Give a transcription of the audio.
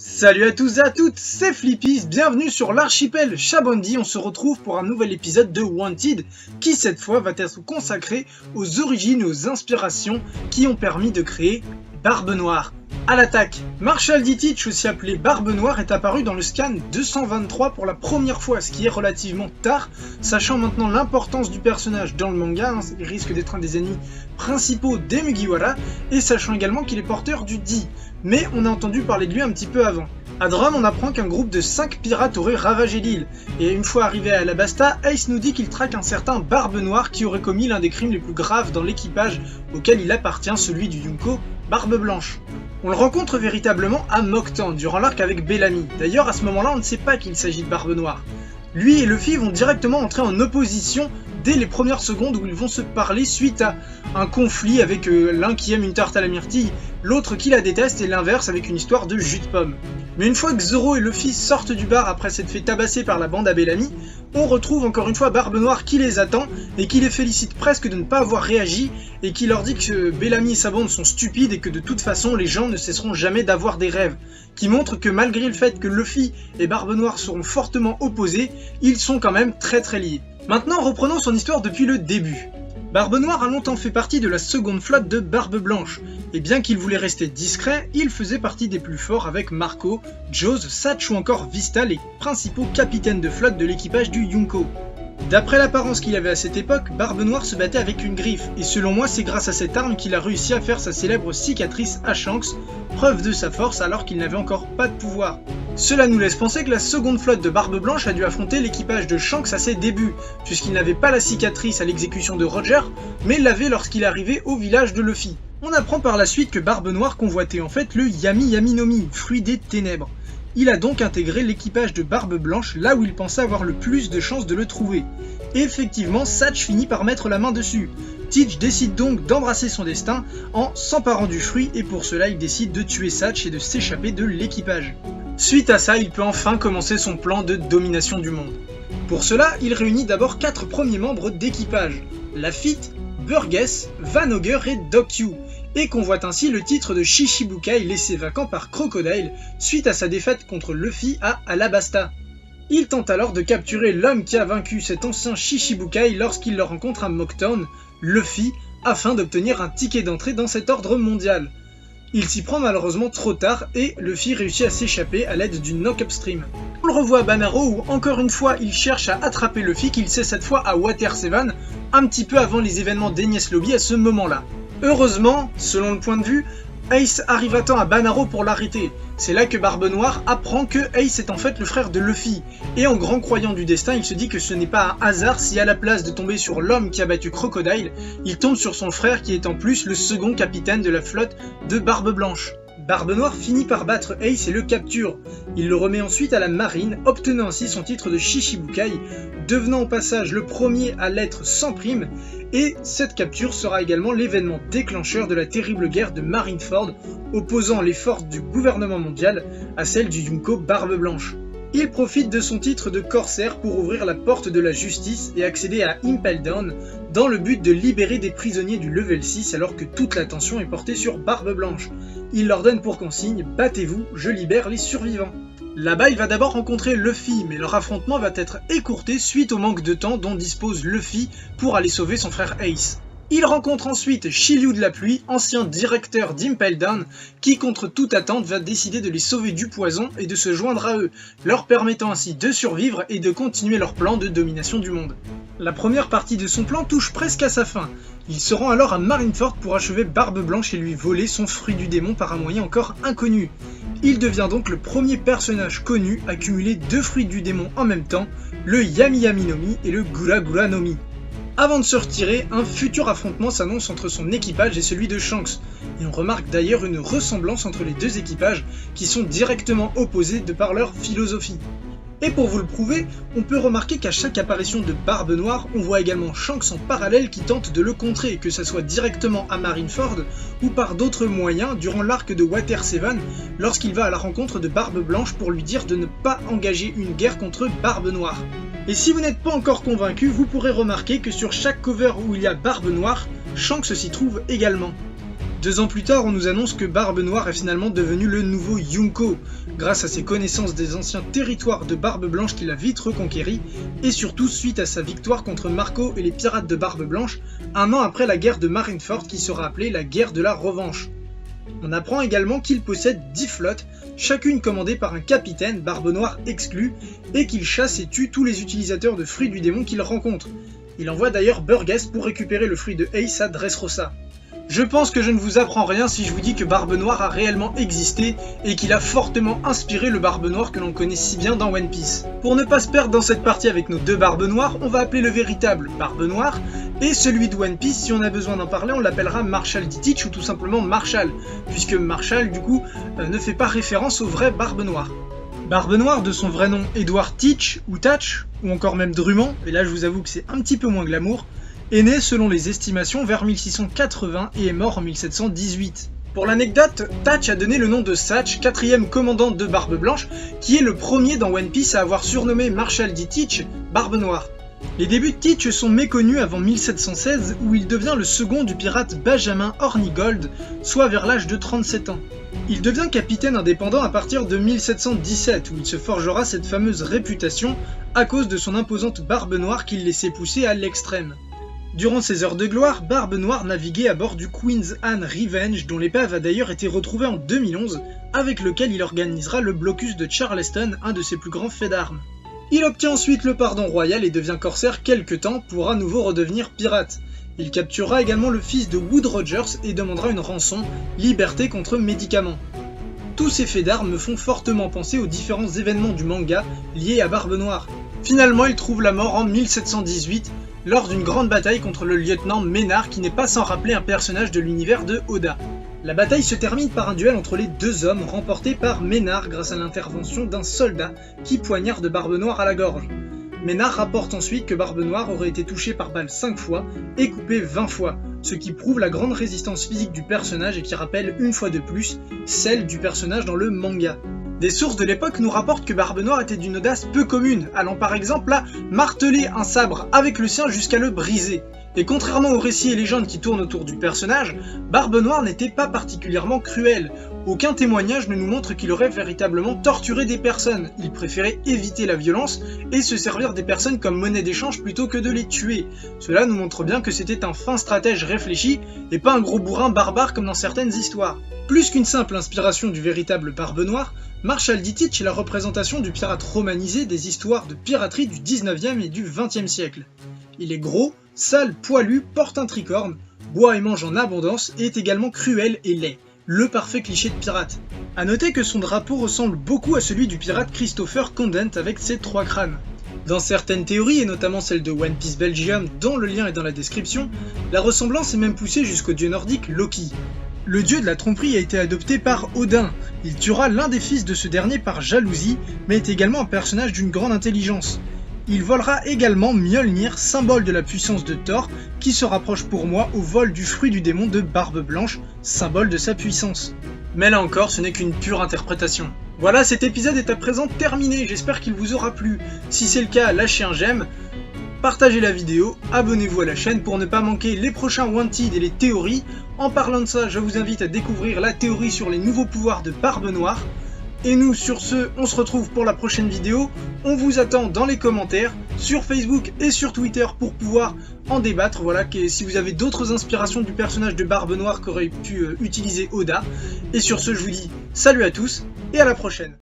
Salut à tous et à toutes, c'est Flippys, bienvenue sur l'archipel Shabondi. On se retrouve pour un nouvel épisode de Wanted qui cette fois va être consacré aux origines et aux inspirations qui ont permis de créer Barbe Noire. À l'attaque, Marshall D. Teach, aussi appelé Barbe Noire, est apparu dans le scan 223 pour la première fois, ce qui est relativement tard, sachant maintenant l'importance du personnage dans le manga, il risque d'être un des ennemis principaux des Mugiwara, et sachant également qu'il est porteur du Di. Mais on a entendu parler de lui un petit peu avant. À Drum, on apprend qu'un groupe de 5 pirates aurait ravagé l'île, et une fois arrivé à Alabasta, Ace nous dit qu'il traque un certain Barbe Noire qui aurait commis l'un des crimes les plus graves dans l'équipage auquel il appartient, celui du Yunko, Barbe Blanche. On le rencontre véritablement à Mocktown, durant l'arc avec Bellamy. D'ailleurs, à ce moment-là, on ne sait pas qu'il s'agit de Barbe Noire. Lui et Luffy vont directement entrer en opposition dès les premières secondes où ils vont se parler suite à un conflit avec l'un qui aime une tarte à la myrtille, l'autre qui la déteste et l'inverse avec une histoire de jus de pomme. Mais une fois que Zoro et Luffy sortent du bar après s'être fait tabasser par la bande à Bellamy, on retrouve encore une fois Barbe Noire qui les attend et qui les félicite presque de ne pas avoir réagi et qui leur dit que Bellamy et sa bande sont stupides et que de toute façon les gens ne cesseront jamais d'avoir des rêves, qui montre que malgré le fait que Luffy et Barbe Noire seront fortement opposés, ils sont quand même très liés. Maintenant reprenons son histoire depuis le début. Barbe Noire a longtemps fait partie de la seconde flotte de Barbe Blanche, et bien qu'il voulait rester discret, il faisait partie des plus forts avec Marco, Jaws, Satch ou encore Vista, les principaux capitaines de flotte de l'équipage du Yunko. D'après l'apparence qu'il avait à cette époque, Barbe Noire se battait avec une griffe, et selon moi c'est grâce à cette arme qu'il a réussi à faire sa célèbre cicatrice à Shanks, preuve de sa force alors qu'il n'avait encore pas de pouvoir. Cela nous laisse penser que la seconde flotte de Barbe Blanche a dû affronter l'équipage de Shanks à ses débuts, puisqu'il n'avait pas la cicatrice à l'exécution de Roger, mais l'avait lorsqu'il arrivait au village de Luffy. On apprend par la suite que Barbe Noire convoitait en fait le Yami Yami no Mi, fruit des ténèbres. Il a donc intégré l'équipage de Barbe Blanche là où il pensait avoir le plus de chances de le trouver. Et effectivement, Satch finit par mettre la main dessus. Teach décide donc d'embrasser son destin en s'emparant du fruit et pour cela il décide de tuer Satch et de s'échapper de l'équipage. Suite à ça, il peut enfin commencer son plan de domination du monde. Pour cela, il réunit d'abord 4 premiers membres d'équipage, Lafitte, Burgess, Vanogger et Doc Yu, et convoite ainsi le titre de Shishibukai laissé vacant par Crocodile suite à sa défaite contre Luffy à Alabasta. Il tente alors de capturer l'homme qui a vaincu cet ancien Shishibukai lorsqu'il le rencontre à Mocktown, Luffy, afin d'obtenir un ticket d'entrée dans cet ordre mondial. Il s'y prend malheureusement trop tard et Luffy réussit à s'échapper à l'aide d'une knock-up stream. On le revoit à Banaro où encore une fois il cherche à attraper Luffy qu'il sait cette fois à Water 7, un petit peu avant les événements d'Enies Lobby à ce moment-là. Heureusement, selon le point de vue, Ace arrive à temps à Banaro pour l'arrêter. C'est là que Barbe Noire apprend que Ace est en fait le frère de Luffy. Et en grand croyant du destin, il se dit que ce n'est pas un hasard si à la place de tomber sur l'homme qui a battu Crocodile, il tombe sur son frère qui est en plus le second capitaine de la flotte de Barbe Blanche. Barbe Noire finit par battre Ace et le capture. Il le remet ensuite à la marine, obtenant ainsi son titre de Shishibukai, devenant au passage le premier à l'être sans prime, et cette capture sera également l'événement déclencheur de la terrible guerre de Marineford, opposant les forces du gouvernement mondial à celles du Yunko Barbe Blanche. Il profite de son titre de corsaire pour ouvrir la porte de la justice et accéder à Impel Down dans le but de libérer des prisonniers du level 6 alors que toute l'attention est portée sur Barbe Blanche. Il leur donne pour consigne « Battez-vous, je libère les survivants ». Là-bas, il va d'abord rencontrer Luffy, mais leur affrontement va être écourté suite au manque de temps dont dispose Luffy pour aller sauver son frère Ace. Il rencontre ensuite Shiryu de la Pluie, ancien directeur d'Impel Down, qui contre toute attente va décider de les sauver du poison et de se joindre à eux, leur permettant ainsi de survivre et de continuer leur plan de domination du monde. La première partie de son plan touche presque à sa fin. Il se rend alors à Marineford pour achever Barbe Blanche et lui voler son fruit du démon par un moyen encore inconnu. Il devient donc le premier personnage connu à cumuler 2 fruits du démon en même temps, le Yami Yami no Mi et le Gura Gura no Mi. Avant de se retirer, un futur affrontement s'annonce entre son équipage et celui de Shanks, et on remarque d'ailleurs une ressemblance entre les deux équipages qui sont directement opposés de par leur philosophie. Et pour vous le prouver, on peut remarquer qu'à chaque apparition de Barbe Noire, on voit également Shanks en parallèle qui tente de le contrer, que ce soit directement à Marineford ou par d'autres moyens durant l'arc de Water 7 lorsqu'il va à la rencontre de Barbe Blanche pour lui dire de ne pas engager une guerre contre Barbe Noire. Et si vous n'êtes pas encore convaincu, vous pourrez remarquer que sur chaque cover où il y a Barbe Noire, Shanks s'y trouve également. 2 ans plus tard, on nous annonce que Barbe Noire est finalement devenu le nouveau Yunko, grâce à ses connaissances des anciens territoires de Barbe Blanche qu'il a vite reconquéris, et surtout suite à sa victoire contre Marco et les pirates de Barbe Blanche, un an après la guerre de Marineford qui sera appelée la guerre de la revanche. On apprend également qu'il possède 10 flottes, chacune commandée par un capitaine, Barbe Noire exclu, et qu'il chasse et tue tous les utilisateurs de fruits du démon qu'il rencontre. Il envoie d'ailleurs Burgess pour récupérer le fruit de Ace à Dressrosa. Je pense que je ne vous apprends rien si je vous dis que Barbe Noire a réellement existé et qu'il a fortement inspiré le Barbe Noire que l'on connaît si bien dans One Piece. Pour ne pas se perdre dans cette partie avec nos 2 Barbes Noires, on va appeler le véritable Barbe Noire, et celui de One Piece, si on a besoin d'en parler, on l'appellera Marshall D. Teach ou tout simplement Marshall, puisque Marshall du coup ne fait pas référence au vrai Barbe Noire. Barbe Noire, de son vrai nom Edward Teach ou Tatch, ou encore même Drummond, et là je vous avoue que c'est un petit peu moins glamour, est né selon les estimations vers 1680 et est mort en 1718. Pour l'anecdote, Tatch a donné le nom de Satch, 4e commandant de Barbe Blanche, qui est le premier dans One Piece à avoir surnommé Marshall D. Teach Barbe Noire. Les débuts de Teach sont méconnus avant 1716 où il devient le second du pirate Benjamin Hornigold, soit vers l'âge de 37 ans. Il devient capitaine indépendant à partir de 1717 où il se forgera cette fameuse réputation à cause de son imposante barbe noire qu'il laissait pousser à l'extrême. Durant ses heures de gloire, Barbe Noire naviguait à bord du Queen's Anne Revenge dont l'épave a d'ailleurs été retrouvée en 2011, avec lequel il organisera le blocus de Charleston, un de ses plus grands faits d'armes. Il obtient ensuite le pardon royal et devient corsaire quelque temps pour à nouveau redevenir pirate. Il capturera également le fils de Wood Rogers et demandera une rançon, liberté contre médicaments. Tous ces faits d'armes me font fortement penser aux différents événements du manga liés à Barbe Noire. Finalement, il trouve la mort en 1718, lors d'une grande bataille contre le lieutenant Ménard qui n'est pas sans rappeler un personnage de l'univers de Oda. La bataille se termine par un duel entre les 2 hommes remporté par Ménard grâce à l'intervention d'un soldat qui poignarde Barbe Noire à la gorge. Ménard rapporte ensuite que Barbe Noire aurait été touché par balle 5 fois et coupé 20 fois, ce qui prouve la grande résistance physique du personnage et qui rappelle une fois de plus celle du personnage dans le manga. Des sources de l'époque nous rapportent que Barbe Noire était d'une audace peu commune, allant par exemple à marteler un sabre avec le sien jusqu'à le briser. Et contrairement aux récits et légendes qui tournent autour du personnage, Barbe Noire n'était pas particulièrement cruel. Aucun témoignage ne nous montre qu'il aurait véritablement torturé des personnes. Il préférait éviter la violence et se servir des personnes comme monnaie d'échange plutôt que de les tuer. Cela nous montre bien que c'était un fin stratège réfléchi et pas un gros bourrin barbare comme dans certaines histoires. Plus qu'une simple inspiration du véritable Barbe Noire, Marshall D. Teach est la représentation du pirate romanisé des histoires de piraterie du 19e et du 20e siècle. Il est gros, sale, poilu, porte un tricorne, boit et mange en abondance et est également cruel et laid. Le parfait cliché de pirate. A noter que son drapeau ressemble beaucoup à celui du pirate Christopher Condent avec ses 3 crânes. Dans certaines théories, et notamment celle de One Piece Belgium dont le lien est dans la description, la ressemblance est même poussée jusqu'au dieu nordique Loki. Le dieu de la tromperie a été adopté par Odin. Il tuera l'un des fils de ce dernier par jalousie, mais est également un personnage d'une grande intelligence. Il volera également Mjolnir, symbole de la puissance de Thor, qui se rapproche pour moi au vol du fruit du démon de Barbe Blanche, symbole de sa puissance. Mais là encore, ce n'est qu'une pure interprétation. Voilà, cet épisode est à présent terminé, j'espère qu'il vous aura plu. Si c'est le cas, lâchez un j'aime, partagez la vidéo, abonnez-vous à la chaîne pour ne pas manquer les prochains Wanted et les théories. En parlant de ça, je vous invite à découvrir la théorie sur les nouveaux pouvoirs de Barbe Noire. Et nous, sur ce, on se retrouve pour la prochaine vidéo. On vous attend dans les commentaires, sur Facebook et sur Twitter pour pouvoir en débattre. Voilà, si vous avez d'autres inspirations du personnage de Barbe Noire qu'aurait pu utiliser Oda. Et sur ce, je vous dis salut à tous et à la prochaine.